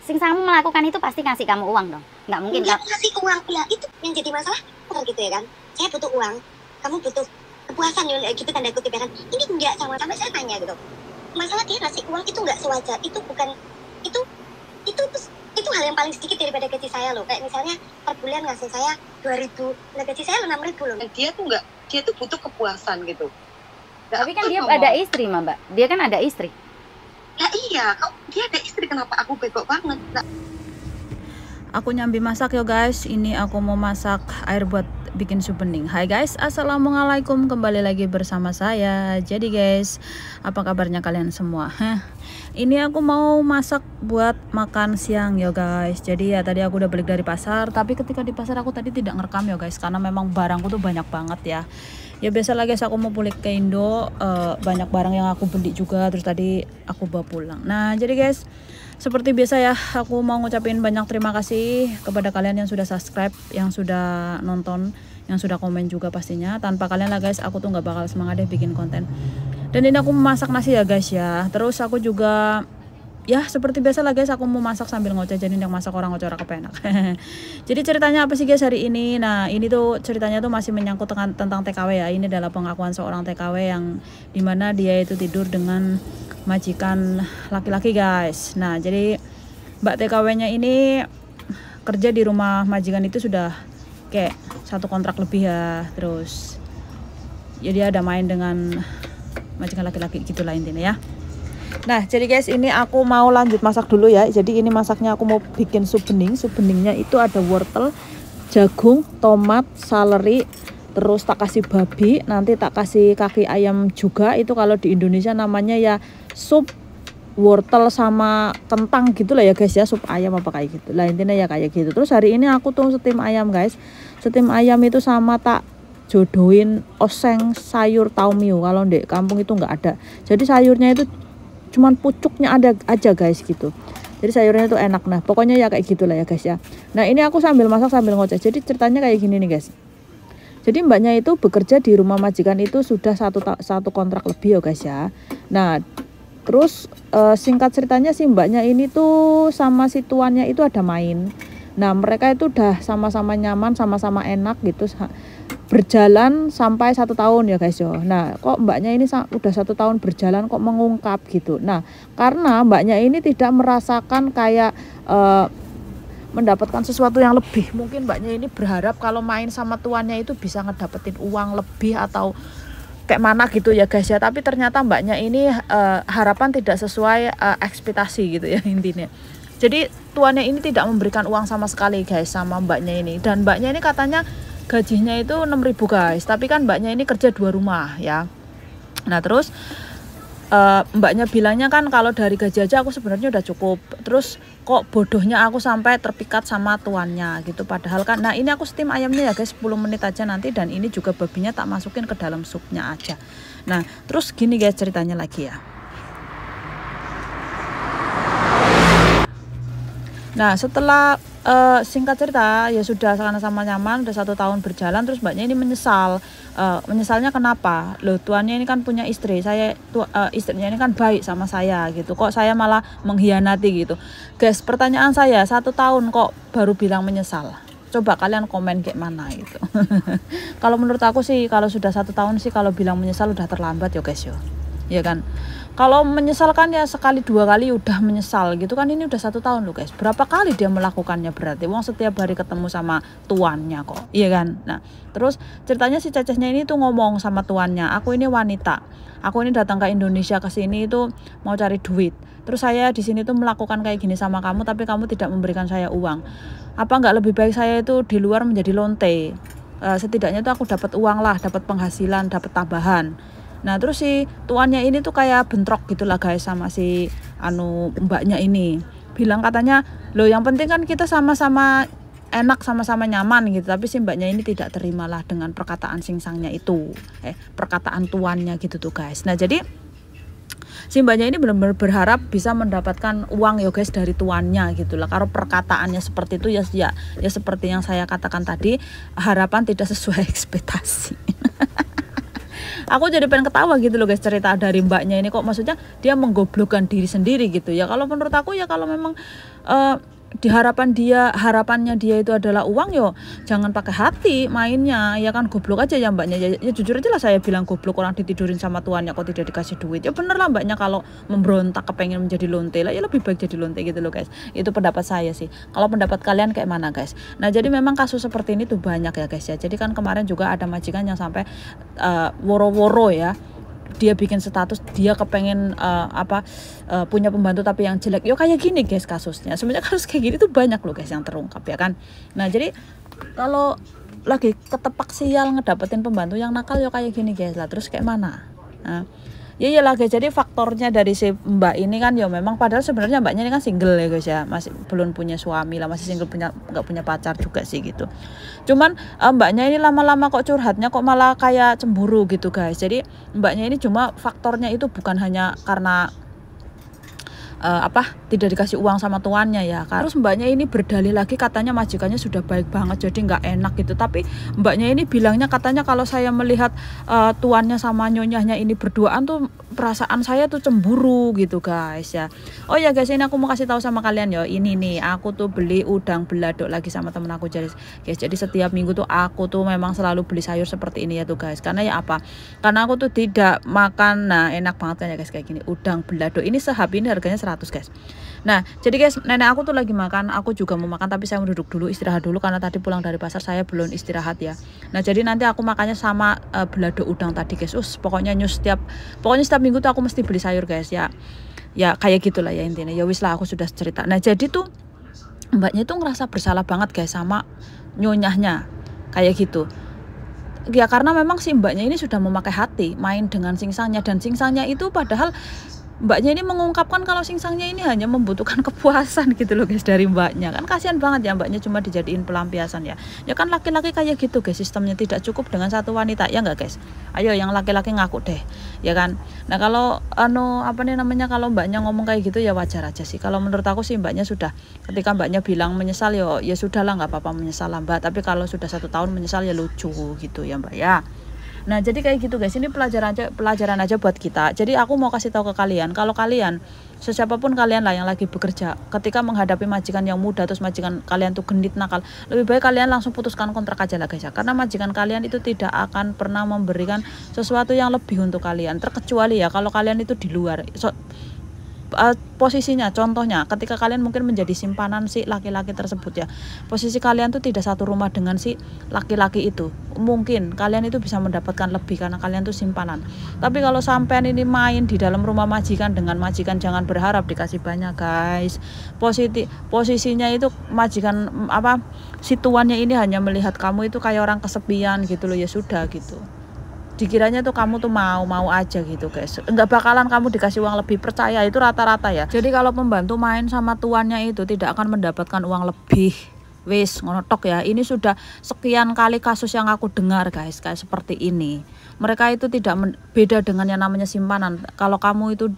Sing kamu melakukan itu pasti ngasih kamu uang dong. Nggak mungkin Dia ngasih uang, ya itu yang jadi masalah gitu ya kan. Saya butuh uang, kamu butuh kepuasan ya gitu tanda kutip ya kan. Ini enggak sama, sampai saya tanya gitu. Masalah dia ngasih uang itu enggak sewajar, itu bukan itu hal yang paling sedikit daripada gaji saya loh. Kayak misalnya per bulan ngasih saya 2.000, nah gaji saya 6.000 loh. Dia tuh butuh kepuasan gitu. Tapi kan dia ada istri, Mbak. Dia kan ada istri. Ya iya, dia ada istri, kenapa aku bego banget? Aku nyambi masak yo guys. Ini aku mau masak air buat bikin sup bening. Hai guys, assalamualaikum, kembali lagi bersama saya. Jadi guys, apa kabarnya kalian semua? Ini aku mau masak buat makan siang yo guys. Jadi ya tadi aku udah balik dari pasar, tapi ketika di pasar aku tadi tidak ngerekam yo guys, karena memang barangku tuh banyak banget ya. Ya biasa lah guys, aku mau pulang ke Indo, banyak barang yang aku beli juga, terus tadi aku bawa pulang. Nah jadi guys, seperti biasa ya, aku mau ngucapin banyak terima kasih kepada kalian yang sudah subscribe, yang sudah nonton, yang sudah komen juga pastinya. Tanpa kalian lah guys, aku tuh nggak bakal semangat deh bikin konten. Dan ini aku masak nasi ya guys ya. Terus aku juga ya seperti biasa lah guys, aku mau masak sambil ngoceh, jadi yang masak orang ngoceh orang kepenak. Jadi ceritanya apa sih guys hari ini? Nah ini tuh ceritanya tuh masih menyangkut tentang TKW ya. Ini adalah pengakuan seorang TKW yang dimana dia itu tidur dengan majikan laki-laki guys. Nah jadi mbak TKW nya ini kerja di rumah majikan itu sudah kayak 1 kontrak lebih ya. Terus jadi ada main dengan majikan laki-laki gitulah intinya ya. Nah jadi guys, ini aku mau lanjut masak dulu ya. Jadi ini masaknya aku mau bikin sup bening. Sup beningnya itu ada wortel, jagung, tomat, seleri, terus tak kasih babi, nanti tak kasih kaki ayam juga. Itu kalau di Indonesia namanya ya sup wortel sama kentang gitu lah ya guys ya, sup ayam apa kayak gitu lah intinya ya kayak gitu. Terus hari ini aku tuh setim ayam guys. Setim ayam itu sama tak jodohin oseng sayur taumiu. Kalau di kampung itu nggak ada, jadi sayurnya itu cuman pucuknya ada aja guys gitu. Jadi sayurnya itu enak. Nah pokoknya ya kayak gitulah ya guys ya. Nah ini aku sambil masak sambil ngoceh. Jadi ceritanya kayak gini nih guys. Jadi mbaknya itu bekerja di rumah majikan itu sudah satu kontrak lebih ya guys ya. Nah terus singkat ceritanya si mbaknya ini tuh sama si tuannya itu ada main. Nah mereka itu udah sama-sama nyaman, sama-sama enak gitu, berjalan sampai 1 tahun ya guys yo. Nah kok mbaknya ini udah 1 tahun berjalan kok mengungkap gitu. Nah karena mbaknya ini tidak merasakan kayak mendapatkan sesuatu yang lebih. Mungkin mbaknya ini berharap kalau main sama tuannya itu bisa ngedapetin uang lebih atau kayak mana gitu ya guys ya. Tapi ternyata mbaknya ini harapan tidak sesuai ekspektasi gitu ya intinya. Jadi tuannya ini tidak memberikan uang sama sekali guys sama mbaknya ini. Dan mbaknya ini katanya gajinya itu 6.000 guys, tapi kan mbaknya ini kerja 2 rumah ya. Nah terus mbaknya bilangnya kan kalau dari gaji aja aku sebenarnya udah cukup. Terus kok bodohnya aku sampai terpikat sama tuannya gitu. Padahal kan, nah ini aku steam ayamnya ya guys 10 menit aja nanti. Dan ini juga babinya tak masukin ke dalam supnya aja. Nah terus gini guys ceritanya lagi ya. Nah setelah singkat cerita ya sudah sama-sama nyaman, udah 1 tahun berjalan. Terus mbaknya ini menyesal. Menyesalnya kenapa? Loh tuannya ini kan punya istri, istrinya ini kan baik sama saya gitu, kok saya malah mengkhianati gitu guys. Pertanyaan saya, 1 tahun kok baru bilang menyesal? Coba kalian komen kayak mana gitu. Kalau menurut aku sih kalau sudah 1 tahun sih kalau bilang menyesal udah terlambat ya guys yo. Ya kan, kalau menyesalkan ya sekali 2 kali udah menyesal gitu kan. Ini udah 1 tahun loh guys, berapa kali dia melakukannya, berarti wong setiap hari ketemu sama tuannya kok, iya kan. Nah terus ceritanya si cecehnya ini tuh ngomong sama tuannya, aku ini wanita, aku ini datang ke Indonesia ke sini itu mau cari duit, terus saya di sini tuh melakukan kayak gini sama kamu tapi kamu tidak memberikan saya uang. Apa nggak lebih baik saya itu di luar menjadi lonte, setidaknya tuh aku dapat uang lah, dapat penghasilan, dapat tambahan. Nah terus si tuannya ini tuh kayak bentrok gitulah guys sama si mbaknya ini. Bilang katanya, loh yang penting kan kita sama-sama enak, sama-sama nyaman gitu. Tapi si mbaknya ini tidak terimalah dengan perkataan singsangnya itu, perkataan tuannya gitu tuh guys. Nah jadi si mbaknya ini benar-benar berharap bisa mendapatkan uang ya guys dari tuannya gitulah. Kalau perkataannya seperti itu ya seperti yang saya katakan tadi, harapan tidak sesuai ekspektasi. Aku jadi pengen ketawa gitu loh guys cerita dari mbaknya ini, kok maksudnya dia menggoblokkan diri sendiri gitu ya. Kalau menurut aku ya kalau memang di harapannya dia itu adalah uang, yo jangan pakai hati mainnya, ya kan, goblok aja ya mbaknya. Ya jujur aja lah saya bilang goblok, orang ditidurin sama tuannya kok tidak dikasih duit. Ya bener lah mbaknya, kalau memberontak kepengen menjadi lonte lah, ya lebih baik jadi lonte gitu loh guys. Itu pendapat saya sih. Kalau pendapat kalian kayak mana guys? Nah jadi memang kasus seperti ini tuh banyak ya guys ya. Jadi kan kemarin juga ada majikan yang sampai woro-woro ya, dia bikin status dia kepengen punya pembantu tapi yang jelek. Yo kayak gini guys kasusnya. Sebenarnya kasus kayak gini tuh banyak loh guys yang terungkap ya kan. Nah jadi kalau lagi ketepak sial ngedapetin pembantu yang nakal, yo kayak gini guys lah. Terus kayak mana? Nah, ya iyalah guys. Jadi faktornya dari si mbak ini kan, yo memang padahal sebenarnya mbaknya ini kan single ya guys ya, masih belum punya suami lah, masih single, nggak punya pacar juga sih gitu. Cuman mbaknya ini lama-lama kok curhatnya kok malah kayak cemburu gitu guys. Jadi mbaknya ini cuma faktornya itu bukan hanya karena tidak dikasih uang sama tuannya ya kan. Terus mbaknya ini berdalih lagi katanya majikannya sudah baik banget jadi nggak enak gitu. Tapi mbaknya ini bilangnya katanya kalau saya melihat tuannya sama nyonyahnya ini berduaan tuh perasaan saya tuh cemburu gitu guys ya. Oh ya guys, ini aku mau kasih tahu sama kalian ya, ini nih aku tuh beli udang beladok lagi sama temen aku guys. Jadi setiap minggu tuh aku tuh memang selalu beli sayur seperti ini ya tuh guys. Karena ya apa? Karena aku tuh tidak makan, nah enak banget kan ya guys kayak gini udang beladok. Ini sehab ini harganya 100 guys. Nah jadi guys, nenek aku tuh lagi makan, aku juga mau makan tapi saya mau duduk dulu istirahat dulu karena tadi pulang dari pasar saya belum istirahat ya. Nah jadi nanti aku makannya sama beladok udang tadi guys. Pokoknya setiap minggu tuh aku mesti beli sayur guys ya. Ya kayak gitulah ya intinya. Ya wis lah, aku sudah cerita. Nah jadi tuh mbaknya tuh ngerasa bersalah banget guys sama nyonyahnya kayak gitu. Ya karena memang si mbaknya ini sudah memakai hati main dengan singsangnya, dan singsangnya itu padahal mbaknya ini mengungkapkan kalau singsangnya ini hanya membutuhkan kepuasan gitu loh guys dari mbaknya. Kan kasihan banget ya mbaknya cuma dijadiin pelampiasan ya. Ya kan laki-laki kayak gitu guys, sistemnya tidak cukup dengan satu wanita ya enggak guys. Ayo yang laki-laki ngaku deh ya kan. Nah kalau kalau mbaknya ngomong kayak gitu ya wajar aja sih. Kalau menurut aku sih mbaknya sudah, ketika mbaknya bilang menyesal ya sudahlah, nggak apa-apa menyesal lah mbak. Tapi kalau sudah 1 tahun menyesal ya lucu gitu ya mbak ya. Nah jadi kayak gitu guys, ini pelajaran aja buat kita. Jadi aku mau kasih tahu ke kalian, kalau kalian siapapun kalian lah yang lagi bekerja, ketika menghadapi majikan yang muda terus majikan kalian tuh genit nakal, lebih baik kalian langsung putuskan kontrak aja lah guys ya. Karena majikan kalian itu tidak akan pernah memberikan sesuatu yang lebih untuk kalian, terkecuali ya kalau kalian itu di luar. Posisinya, contohnya ketika kalian mungkin menjadi simpanan si laki-laki tersebut ya, posisi kalian tuh tidak satu rumah dengan si laki-laki itu, mungkin kalian itu bisa mendapatkan lebih karena kalian tuh simpanan. Tapi kalau sampean ini main di dalam rumah majikan dengan majikan, jangan berharap dikasih banyak guys. Posisinya itu majikan si tuannya ini hanya melihat kamu itu kayak orang kesepian gitu loh, ya sudah gitu. Dikiranya tuh kamu tuh mau aja gitu guys, nggak bakalan kamu dikasih uang lebih, percaya itu rata-rata ya. Jadi kalau pembantu main sama tuannya itu tidak akan mendapatkan uang lebih. Wis ngonotok ya, ini sudah sekian kali kasus yang aku dengar guys kayak seperti ini. Mereka itu tidak beda dengan yang namanya simpanan. Kalau kamu itu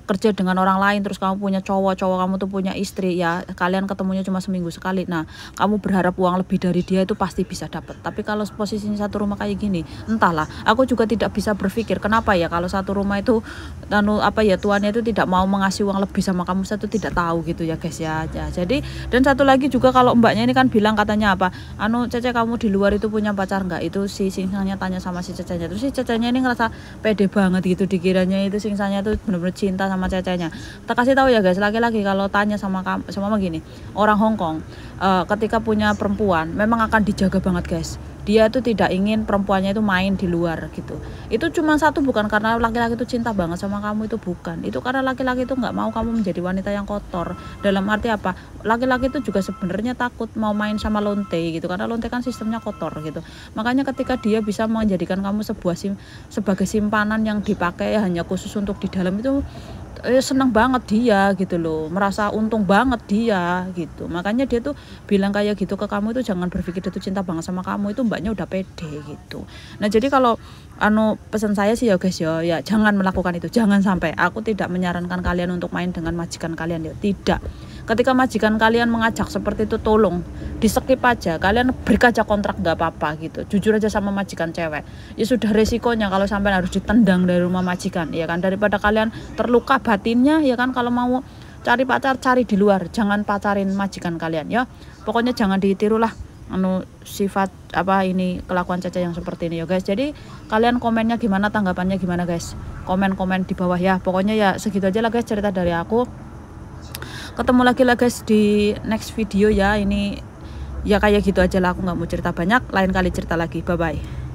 kerja dengan orang lain terus kamu punya cowok kamu tuh punya istri ya, kalian ketemunya cuma seminggu sekali, nah kamu berharap uang lebih dari dia itu pasti bisa dapat. Tapi kalau posisinya satu rumah kayak gini, entahlah, aku juga tidak bisa berpikir kenapa ya kalau satu rumah itu tuannya itu tidak mau mengasih uang lebih sama kamu, saya tuh tidak tahu gitu ya guys ya. Jadi dan satu lagi juga, kalau mbaknya ini kan bilang katanya Cece kamu di luar itu punya pacar nggak, itu si singsangnya tanya sama si cecenya, terus si cecenya ini ngerasa pede banget gitu, dikiranya itu singsangnya tuh bener-bener cinta sama cecenya. Kita kasih tahu ya guys, laki-laki kalau tanya sama gini, orang Hong Kong ketika punya perempuan memang akan dijaga banget guys. Dia tuh tidak ingin perempuannya itu main di luar gitu. Itu cuma satu, bukan karena laki-laki itu cinta banget sama kamu, itu bukan. Itu karena laki-laki itu nggak mau kamu menjadi wanita yang kotor. Dalam arti apa? Laki-laki itu juga sebenarnya takut mau main sama lonte gitu, karena lonte kan sistemnya kotor gitu. Makanya ketika dia bisa menjadikan kamu sebagai simpanan yang dipakai hanya khusus untuk di dalam, itu seneng banget dia gitu loh, merasa untung banget dia gitu. Makanya dia tuh bilang kayak gitu ke kamu, itu jangan berpikir dia tuh cinta banget sama kamu, itu mbaknya udah pede gitu. Nah jadi kalau pesan saya sih ya guys ya jangan melakukan itu, jangan sampai. Aku tidak menyarankan kalian untuk main dengan majikan kalian ya, tidak. Ketika majikan kalian mengajak seperti itu, tolong di skip aja, kalian break aja kontrak, nggak apa-apa gitu. Jujur aja sama majikan cewek, ya sudah resikonya kalau sampai harus ditendang dari rumah majikan ya kan, daripada kalian terluka batinnya ya kan. Kalau mau cari pacar cari di luar, jangan pacarin majikan kalian ya. Pokoknya jangan ditirulah sifat ini kelakuan Caca yang seperti ini ya guys. Jadi kalian komennya gimana, tanggapannya gimana guys, komen di bawah ya. Pokoknya ya segitu aja lah guys cerita dari aku. Ketemu lagi lah guys di next video ya. Ini ya kayak gitu aja lah, aku nggak mau cerita banyak, lain kali cerita lagi. Bye bye.